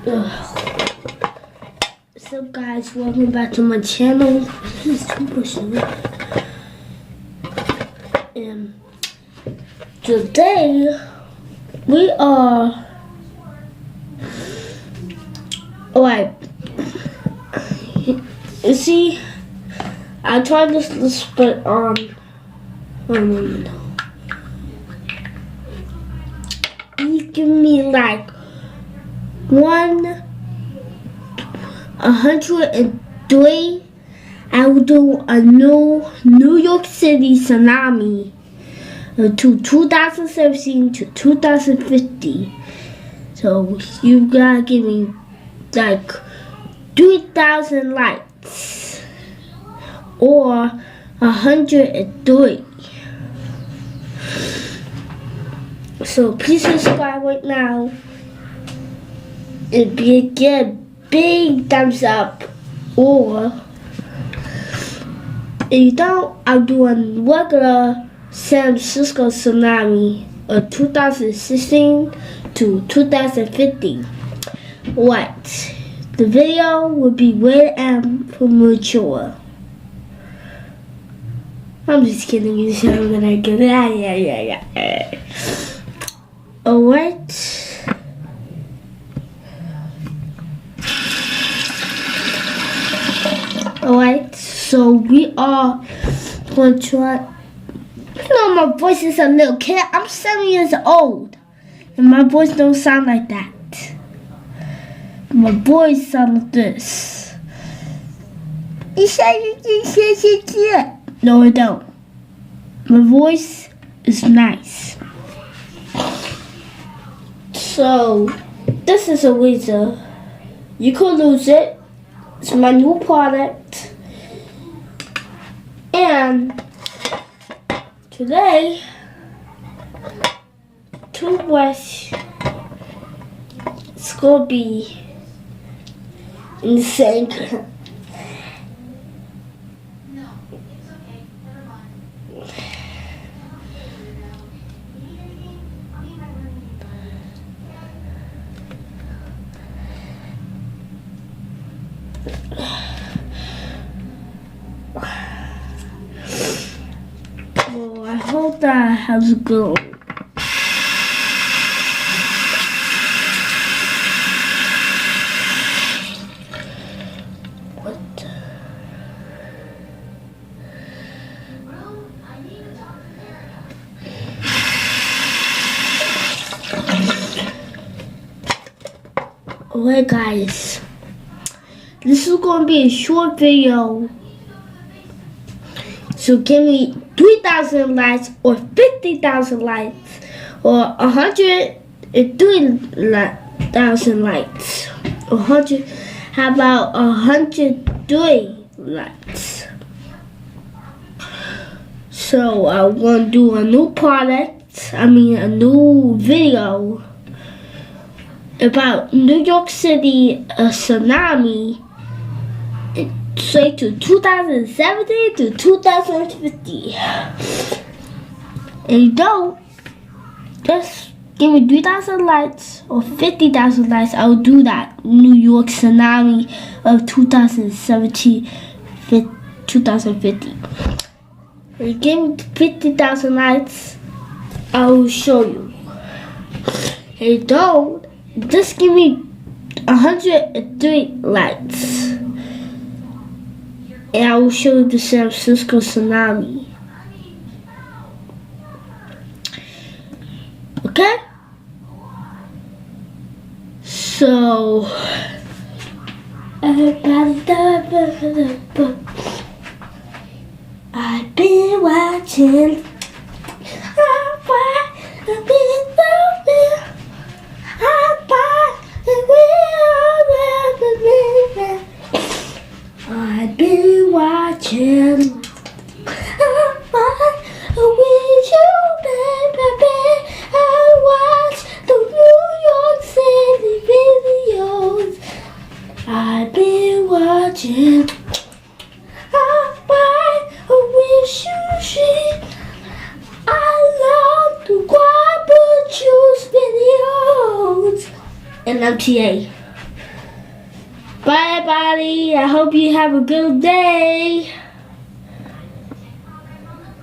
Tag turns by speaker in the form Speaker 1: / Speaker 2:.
Speaker 1: So guys, welcome back to my channel. This is Pushing. And today we are alright. You see, I tried this but you give me like 103. I will do a New York City tsunami to 2017 to 2050. So you gotta give me like 3,000 likes or 103. So please subscribe right now. If you get a big thumbs up, or if you don't, I'll do a regular San Francisco tsunami of 2016 to 2050. Right. The video will be rated M for mature. I'm just kidding, you said I'm gonna get it. Yeah. Alright. Alright, so we are going to try. You know my voice is a little kid. I'm 7 years old. And my voice don't sound like that. My voice sounds like this. No, I don't. My voice is nice. So, this is a razor. You could lose it. It's my new product. And today, toothbrush is going to be in the sink. Well, I hope that has a good. What? Alright guys, this is going to be a short video. So give me 3,000 likes or 50,000 likes or 103,000 likes. 100. How about 103 likes? So I'm gonna do a new product. A new video about New York City tsunami. Straight to 2070 to 2050. And you don't, just give me 3,000 likes or 50,000 likes. I'll do that New York tsunami of 2070 2050. If you give me 50,000 likes, I will show you. If you don't, just give me 103 likes. And I will show you the San Francisco tsunami. Okay? So, I've been watching. I've been watching. I wish you, baby. I watch the New York City videos. I've been watching. I wish you should. I love to grab and choose videos. And MTA. Bye, everybody. I hope you have a good day.